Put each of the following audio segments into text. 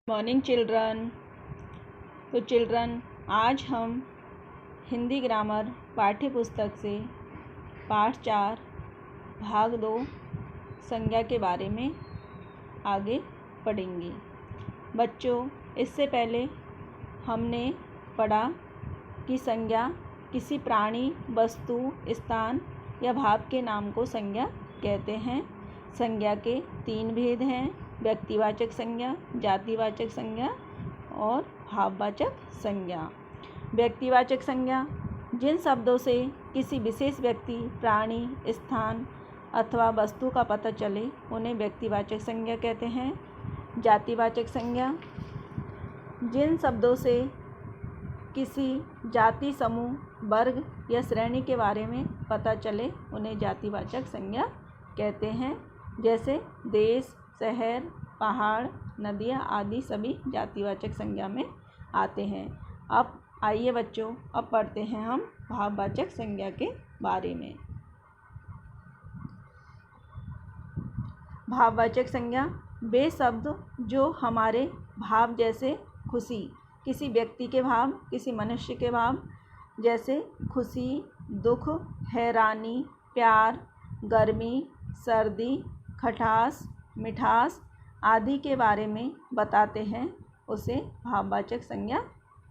Morning children. तो children, आज हम हिंदी ग्रामर पाठ्य पुस्तक से पाठ 4 भाग 2 संज्ञा के बारे में आगे पढ़ेंगे। बच्चों, इससे पहले हमने पढ़ा कि संज्ञा किसी प्राणी, वस्तु, स्थान या भाव के नाम को संज्ञा कहते हैं। संज्ञा के 3 भेद हैं: व्यक्तिवाचक संज्ञा, जातिवाचक संज्ञा और भाववाचक संज्ञा। व्यक्तिवाचक संज्ञा जिन शब्दों से किसी विशेष व्यक्ति, प्राणी, स्थान अथवा वस्तु का पता चले उन्हें व्यक्तिवाचक संज्ञा कहते हैं। जातिवाचक संज्ञा जिन शब्दों से किसी जाति, समूह, वर्ग या श्रेणी के बारे में पता चले उन्हें जातिवाचक संज्ञा कहते हैं। जैसे देश, शहर, पहाड़, नदियाँ आदि सभी जातिवाचक संज्ञा में आते हैं। अब आइए बच्चों, अब पढ़ते हैं हम भाववाचक संज्ञा के बारे में। भाववाचक संज्ञा वे शब्द जो हमारे भाव जैसे खुशी, किसी व्यक्ति के भाव, किसी मनुष्य के भाव जैसे खुशी, दुख, हैरानी, प्यार, गर्मी, सर्दी, खटास, मिठास आदि के बारे में बताते हैं, उसे भाववाचक संज्ञा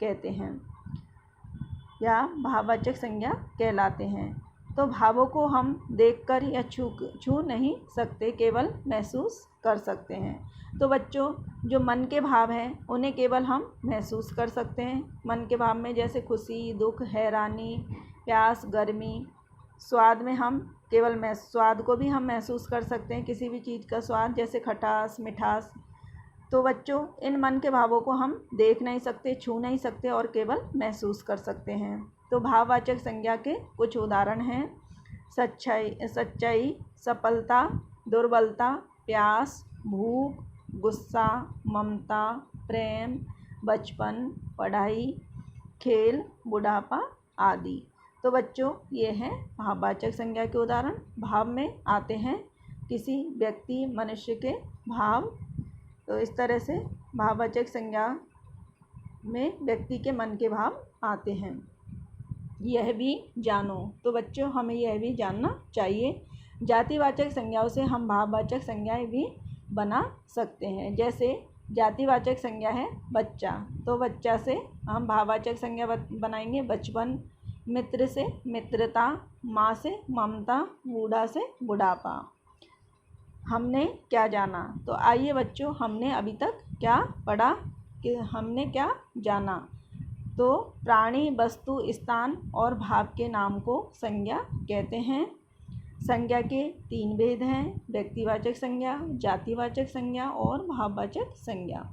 कहते हैं या भाववाचक संज्ञा कहलाते हैं। तो भावों को हम देखकर या छू नहीं सकते, केवल महसूस कर सकते हैं। तो बच्चों, जो मन के भाव हैं उन्हें केवल हम महसूस कर सकते हैं। मन के भाव में जैसे खुशी, दुख, हैरानी, प्यास, गर्मी। स्वाद में हम केवल स्वाद को भी हम महसूस कर सकते हैं, किसी भी चीज़ का स्वाद, जैसे खटास, मिठास। तो बच्चों, इन मन के भावों को हम देख नहीं सकते, छू नहीं सकते और केवल महसूस कर सकते हैं। तो भाववाचक संज्ञा के कुछ उदाहरण हैं: सच्चाई, सफलता, दुर्बलता, प्यास, भूख, गुस्सा, ममता, प्रेम, बचपन, पढ़ाई, खेल, बुढ़ापा आदि। तो बच्चों, ये हैं भाववाचक संज्ञा के उदाहरण। भाव में आते हैं किसी व्यक्ति, मनुष्य के भाव। तो इस तरह से भाववाचक संज्ञा में व्यक्ति के मन के भाव आते हैं। यह भी जानो। तो बच्चों, हमें यह भी जानना चाहिए। जातिवाचक संज्ञाओं से हम भाववाचक संज्ञाएं भी बना सकते हैं। जैसे जातिवाचक संज्ञा है बच्चा, तो बच्चा से हम भाववाचक संज्ञा बनाएंगे बचपन। मित्र से मित्रता, माँ से ममता, बूढ़ा से बुढ़ापा। हमने क्या जाना। तो आइए बच्चों, हमने अभी तक क्या पढ़ा कि हमने क्या जाना। तो प्राणी, वस्तु, स्थान और भाव के नाम को संज्ञा कहते हैं। संज्ञा के 3 भेद हैं: व्यक्तिवाचक संज्ञा, जातिवाचक संज्ञा और भाववाचक संज्ञा।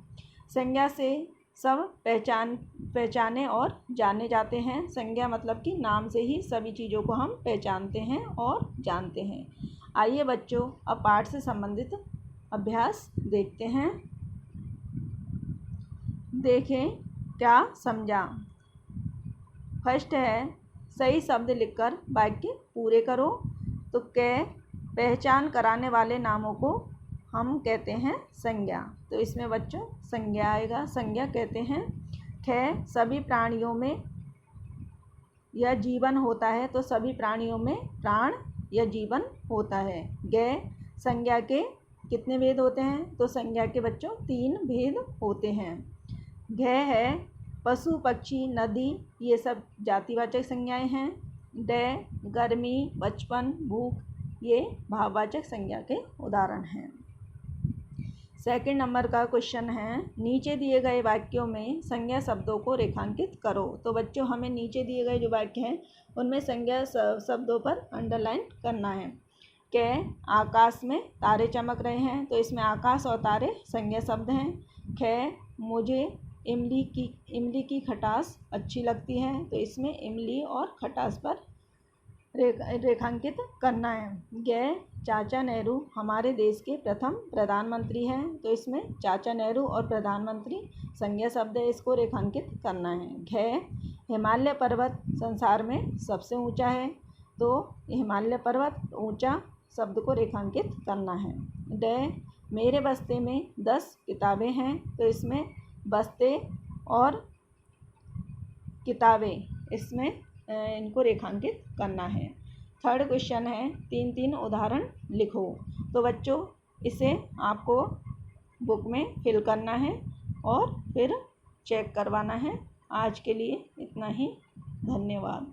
संज्ञा से सब पहचाने और जाने जाते हैं। संज्ञा मतलब कि नाम से ही सभी चीज़ों को हम पहचानते हैं और जानते हैं। आइए बच्चों, अब पाठ से संबंधित अभ्यास देखते हैं। देखें क्या समझा। फर्स्ट है, सही शब्द लिखकर वाक्य पूरे करो। तो पहचान कराने वाले नामों को हम कहते हैं संज्ञा। तो इसमें बच्चों संज्ञा आएगा, संज्ञा कहते हैं। सभी प्राणियों में यह जीवन होता है, तो सभी प्राणियों में प्राण या जीवन होता है। संज्ञा के कितने भेद होते हैं। तो संज्ञा के बच्चों 3 भेद होते हैं। है पशु, पक्षी, नदी, ये सब जातिवाचक संज्ञाएं हैं। गर्मी, बचपन, भूख, ये भाववाचक संज्ञा के उदाहरण हैं। सेकंड नंबर का क्वेश्चन है, नीचे दिए गए वाक्यों में संज्ञा शब्दों को रेखांकित करो। तो बच्चों, हमें नीचे दिए गए जो वाक्य हैं उनमें संज्ञा शब्दों पर अंडरलाइन करना है। आकाश में तारे चमक रहे हैं, तो इसमें आकाश और तारे संज्ञा शब्द हैं। मुझे इमली की खटास अच्छी लगती है, तो इसमें इमली और खटास पर रेखांकित करना है। चाचा नेहरू हमारे देश के प्रथम प्रधानमंत्री हैं, तो इसमें चाचा नेहरू और प्रधानमंत्री संज्ञा शब्द है, इसको रेखांकित करना है। हिमालय पर्वत संसार में सबसे ऊंचा है, तो हिमालय पर्वत ऊंचा शब्द को रेखांकित करना है। मेरे बस्ते में 10 किताबें हैं, तो इसमें बस्ते और किताबें इसमें इनको रेखांकित करना है। थर्ड क्वेश्चन है 3-3 उदाहरण लिखो। तो बच्चों इसे आपको बुक में फिल करना है और फिर चेक करवाना है। आज के लिए इतना ही। धन्यवाद।